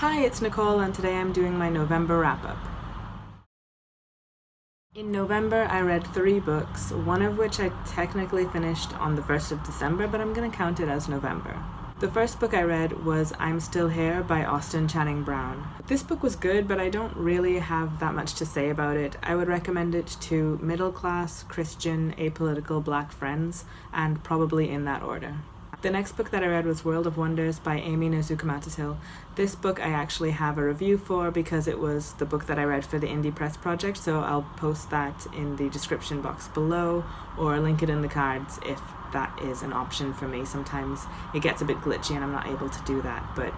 Hi, it's Nicole, and today I'm doing my November wrap-up. In November, I read 3 books, one of which I technically finished on the 1st of December, but I'm going to count it as November. The first book I read was I'm Still Here by Austen Channing Brown. This book was good, but I don't really have that much to say about it. I would recommend it to middle-class, Christian, apolitical Black friends, and probably in that order. The next book that I read was World of Wonders by Aimee Nezhukumatathil. This book I actually have a review for because it was the book that I read for the Indie Press Project, so I'll post that in the description box below or link it in the cards if that is an option for me. Sometimes it gets a bit glitchy and I'm not able to do that, but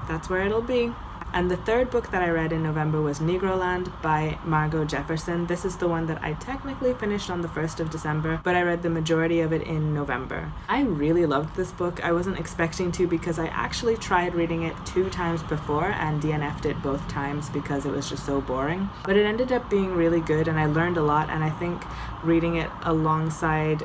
that's where it'll be. And the third book that I read in November was Negroland by Margo Jefferson. This is the one that I technically finished on the 1st of December, but I read the majority of it in November. I really loved this book. I wasn't expecting to because I actually tried reading it 2 times before and DNF'd it both times because it was just so boring. But it ended up being really good and I learned a lot, and I think reading it alongside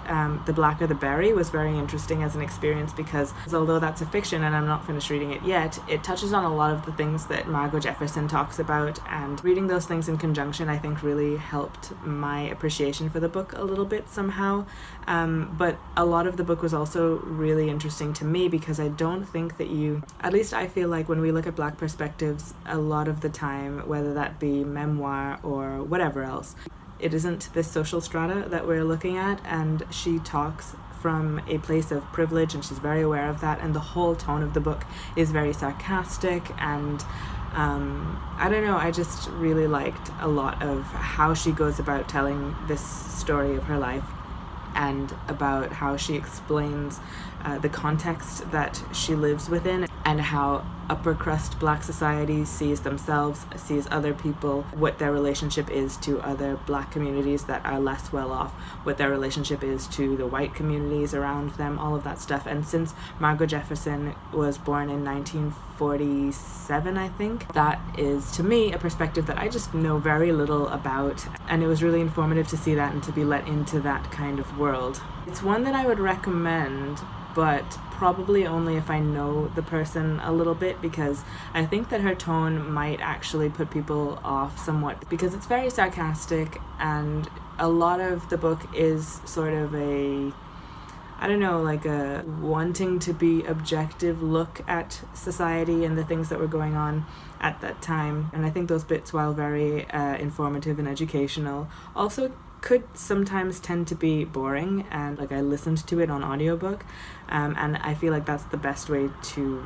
The Blacker the Berry was very interesting as an experience because although that's a fiction and I'm not finished reading it yet, it touches on a lot of the things that Margo Jefferson talks about, and reading those things in conjunction I think really helped my appreciation for the book a little bit somehow. But a lot of the book was also really interesting to me because I don't think that at least I feel like when we look at Black perspectives a lot of the time, whether that be memoir or whatever else, it isn't this social strata that we're looking at, and she talks from a place of privilege and she's very aware of that, and the whole tone of the book is very sarcastic, and I don't know, I just really liked a lot of how she goes about telling this story of her life and about how she explains the context that she lives within and how upper crust Black society sees themselves, sees other people, what their relationship is to other Black communities that are less well off, what their relationship is to the white communities around them, all of that stuff. And since Margo Jefferson was born in 1947, I think, that is to me a perspective that I just know very little about, and it was really informative to see that and to be let into that kind of world. It's one that I would recommend, but probably only if I know the person a little bit, because I think that her tone might actually put people off somewhat because it's very sarcastic, and a lot of the book is sort of a wanting to be objective look at society and the things that were going on at that time. And I think those bits, while very informative and educational, also could sometimes tend to be boring, and I listened to it on audiobook, and I feel like that's the best way to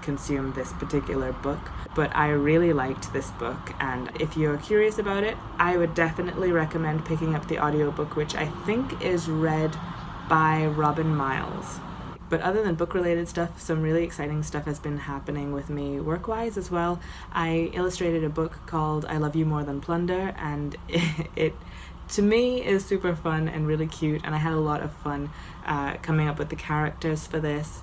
consume this particular book. But I really liked this book, and if you're curious about it, I would definitely recommend picking up the audiobook, which I think is read by Robin Miles. But other than book-related stuff, some really exciting stuff has been happening with me work-wise as well. I illustrated a book called I Love You More Than Plunder, and it to me is super fun and really cute, and I had a lot of fun coming up with the characters for this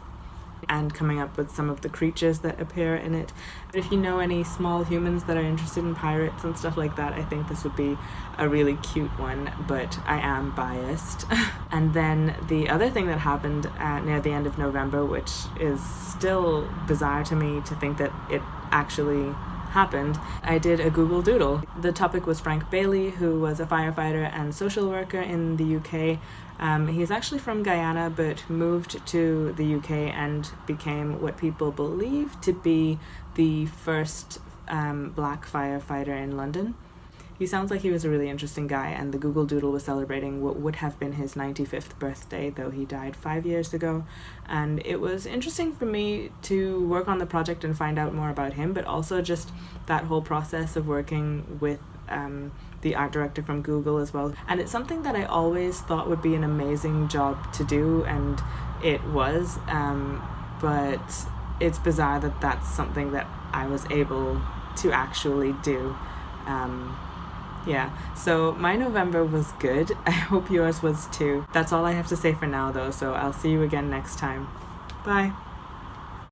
and coming up with some of the creatures that appear in it. But if you know any small humans that are interested in pirates and stuff like that, I think this would be a really cute one, but I am biased. And then the other thing that happened near the end of November, which is still bizarre to me to think that it actually happened, I did a Google Doodle. The topic was Frank Bailey, who was a firefighter and social worker in the UK. He's actually from Guyana but moved to the UK and became what people believe to be the first Black firefighter in London. He sounds like he was a really interesting guy, and the Google Doodle was celebrating what would have been his 95th birthday, though he died 5 years ago. And it was interesting for me to work on the project and find out more about him, but also just that whole process of working with the art director from Google as well. And it's something that I always thought would be an amazing job to do, and it was, but it's bizarre that that's something that I was able to actually do. Yeah, so my November was good. I hope yours was too. That's all I have to say for now though, so I'll see you again next time. Bye.